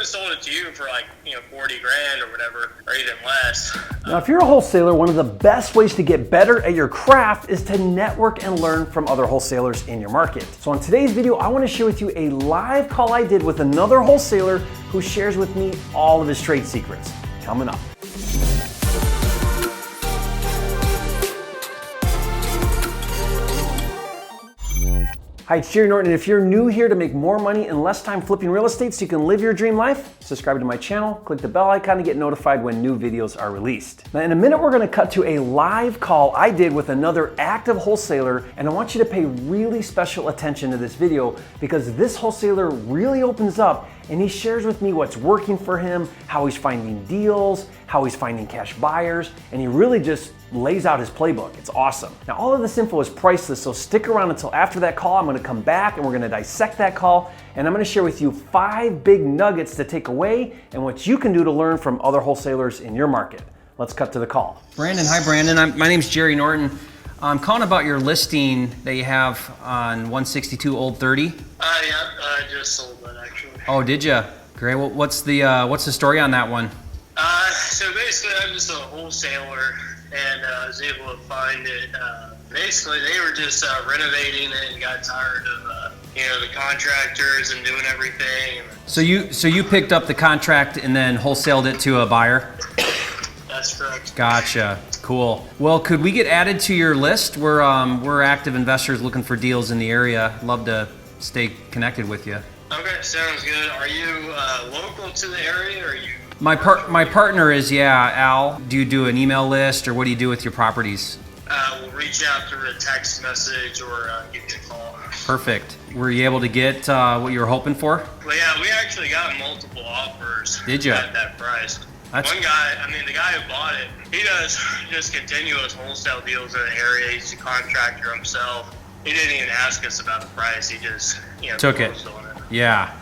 have sold it to you for like, 40 grand or whatever, or even less. Now, if you're a wholesaler, one of the best ways to get better at your craft is to network and learn from other wholesalers in your market. So on today's video, I want to share with you a live call I did with another wholesaler who shares with me all of his trade secrets. Coming up. Hi, it's Jerry Norton, and if you're new here to make more money in less time flipping real estate so you can live your dream life, subscribe to my channel, click the bell icon to get notified when new videos are released. Now, in a minute, we're gonna cut to a live call I did with another active wholesaler, and I want you to pay really special attention to this video because this wholesaler really opens up and he shares with me what's working for him, how he's finding deals, how he's finding cash buyers, and he really just lays out his playbook. It's awesome. Now, all of this info is priceless, so stick around until after that call. I'm gonna come back and we're gonna dissect that call, and I'm gonna share with you 5 big nuggets to take away and what you can do to learn from other wholesalers in your market. Let's cut to the call. Brandon, hi Brandon. My name's Jerry Norton. I'm calling about your listing that you have on 162 Old 30. Yeah, I just sold that actually. Oh, did you? Great. Well, what's the story on that one? So basically, I'm just a wholesaler, and I was able to find it. Basically, they were just renovating it and got tired of the contractors and doing everything. So you picked up the contract and then wholesaled it to a buyer? That's correct. Gotcha. Cool. Well, could we get added to your list? We're active investors looking for deals in the area. Love to stay connected with you. Okay, sounds good. Are you local to the area, or are you? My partner is, yeah, Al. Do you do an email list, or what do you do with your properties? We'll reach out through a text message or give you a call. Perfect. Were you able to get what you were hoping for? Well, yeah, we actually got multiple offers. Did you? At that price. One guy, the guy who bought it, he does just continuous wholesale deals in the area. He's a contractor himself. He didn't even ask us about the price. He just, took it. On it. Yeah.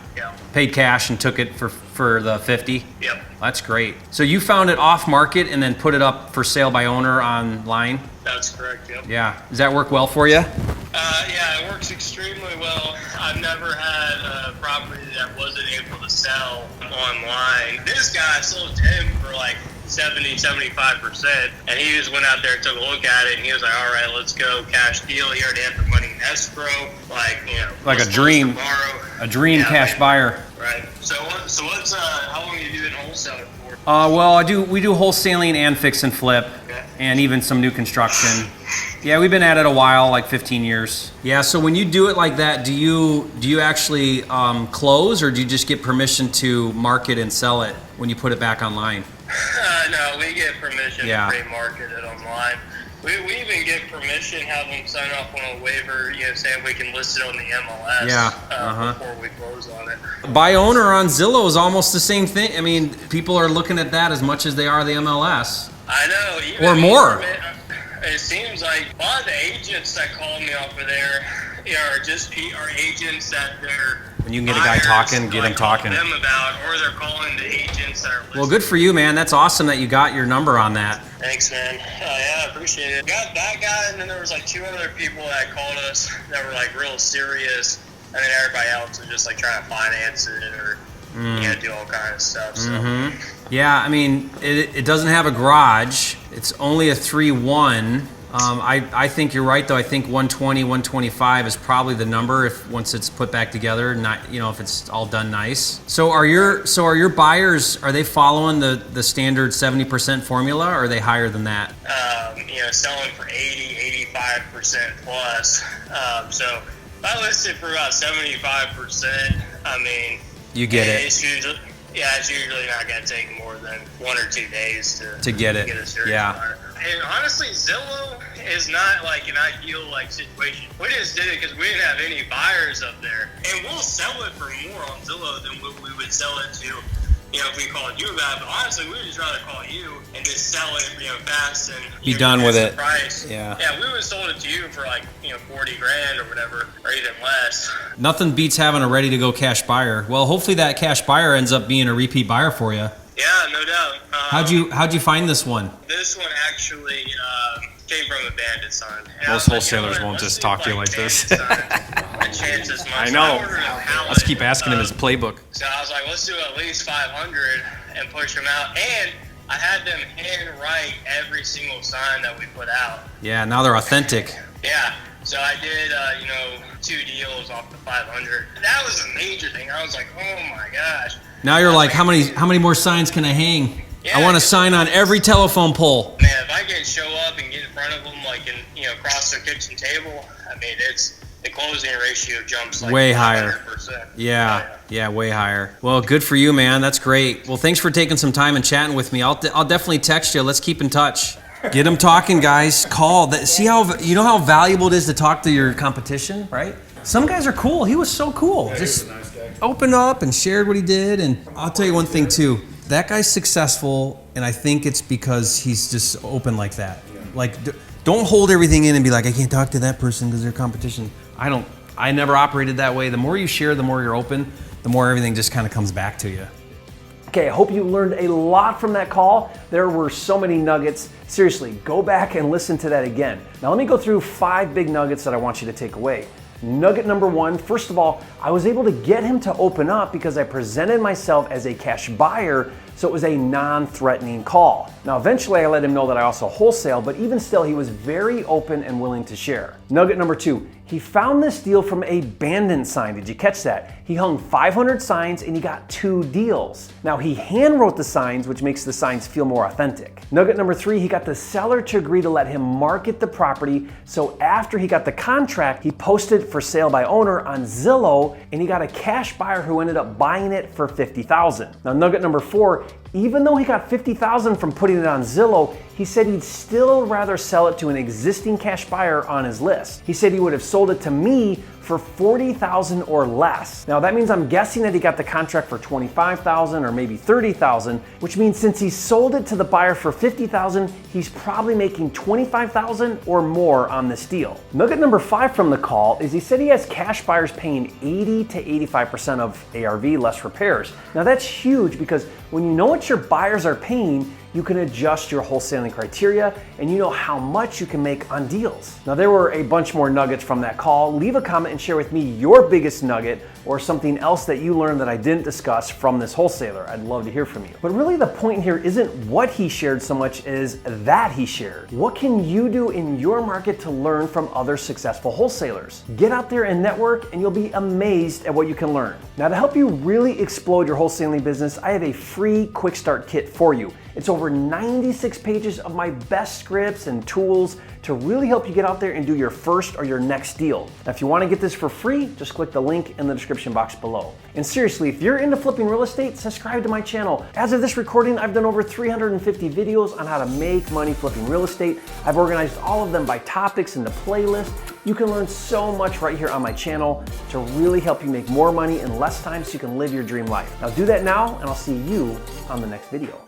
Paid cash and took it for the 50. Yep. That's great. So you found it off market and then put it up for sale by owner online? That's correct. Yep. Yeah. Does that work well for you? Yeah, it works extremely well. I've never had a property that wasn't able to sell online. This guy sold to him for like 70-75%, and he just went out there and took a look at it, and he was like, all right, let's go, cash deal. He already had the money in escrow, like a dream cash buyer. Right. So what's how long have you been wholesaling for? Well, we do wholesaling and fix and flip, and even some new construction. Yeah, we've been at it a while, like 15 years. Yeah, so when you do it like that, do you actually close, or do you just get permission to market and sell it when you put it back online? No, we get permission to pre-market it online. We even get permission, have them sign off on a waiver, saying we can list it on the MLS before we close on it. Buy owner on Zillow is almost the same thing. I mean, people are looking at that as much as they are the MLS. I know. Or more. It seems like a lot of the agents that call me off of there are agents that they're when you can get a guy talking, get him talking. Them about, or they're calling the agents that are listening. Well, good for you, man. That's awesome that you got your number on that. Thanks, man. Yeah, I appreciate it. Got that guy, and then there was like 2 other people that called us that were like real serious, and then everybody else was just like trying to finance it or do all kinds of stuff. So. Yeah, I mean, it doesn't have a garage. It's only a 3-1. I think you're right, though. I think 120, 125 is probably the number once it's put back together. Not, if it's all done nice. So are your buyers? Are they following the standard 70% formula, or are they higher than that? Selling for 80-85% plus. So if I listed for about 75%, you get it. It's usually not going to take more than 1 or 2 days to get it. Get a serious buyer. And honestly, Zillow is not like an ideal situation. We just did it because we didn't have any buyers up there, and we'll sell it for more on Zillow than what we would sell it to, if we called you about it. But honestly, we would just rather call you and just sell it, fast and be done with it. Price. Yeah, we would have sold it to you for like 40 grand or whatever, or even less. Nothing beats having a ready to go cash buyer. Well, hopefully that cash buyer ends up being a repeat buyer for you. Yeah, no doubt. How'd you find this one? This one actually, came from a bandit sign. And Most wholesalers won't just talk to you like this. I know. Let's keep asking him his playbook. So I was like, let's do at least 500 and push them out. And I had them handwrite every single sign that we put out. Yeah, now they're authentic. Yeah. So I did, 2 deals off the 500. That was a major thing. I was like, oh my gosh. Now you're like, how many more signs can I hang? Yeah, I want a sign on every telephone pole. Man, if I can show up and get in front of them, like, across their kitchen table, I mean, the closing ratio jumps like way higher. 100%. Yeah, way higher. Well, good for you, man. That's great. Well, thanks for taking some time and chatting with me. I'll definitely text you. Let's keep in touch. Get them talking, guys. Call. See how valuable it is to talk to your competition, right? Some guys are cool. He was so cool. Yeah, just he was a nice guy. opened up and shared what he did. And I'll tell you one thing too. That guy's successful, and I think it's because he's just open like that. Yeah. Like, don't hold everything in and be like, I can't talk to that person because they're competition. I never operated that way. The more you share, the more you're open, the more everything just kind of comes back to you. Okay, I hope you learned a lot from that call. There were so many nuggets. Seriously, go back and listen to that again. Now let me go through 5 big nuggets that I want you to take away. Nugget number 1, first of all, I was able to get him to open up because I presented myself as a cash buyer, so it was a non-threatening call. Now eventually I let him know that I also wholesale, but even still he was very open and willing to share. Nugget number 2, he found this deal from a bandit sign. Did you catch that? He hung 500 signs and he got 2 deals. Now he hand wrote the signs, which makes the signs feel more authentic. Nugget number 3, he got the seller to agree to let him market the property. So after he got the contract, he posted for sale by owner on Zillow and he got a cash buyer who ended up buying it for $50,000. Now nugget number 4, even though he got $50,000 from putting it on Zillow, he said he'd still rather sell it to an existing cash buyer on his list. He said he would have sold it to me for $40,000 or less. Now that means I'm guessing that he got the contract for $25,000 or maybe $30,000, which means since he sold it to the buyer for $50,000, he's probably making $25,000 or more on this deal. Nugget number 5 from the call is he said he has cash buyers paying 80 to 85% of ARV less repairs. Now that's huge because when you know what your buyers are paying, you can adjust your wholesaling criteria and you know how much you can make on deals. Now there were a bunch more nuggets from that call. Leave a comment and share with me your biggest nugget or something else that you learned that I didn't discuss from this wholesaler. I'd love to hear from you. But really the point here isn't what he shared so much as that he shared. What can you do in your market to learn from other successful wholesalers? Get out there and network and you'll be amazed at what you can learn. Now to help you really explode your wholesaling business, I have a free quick start kit for you. It's over 96 pages of my best scripts and tools to really help you get out there and do your first or your next deal. Now, if you want to get this for free, just click the link in the description box below. And seriously, if you're into flipping real estate, subscribe to my channel. As of this recording, I've done over 350 videos on how to make money flipping real estate. I've organized all of them by topics into playlists. You can learn so much right here on my channel to really help you make more money in less time so you can live your dream life. Now do that now, and I'll see you on the next video.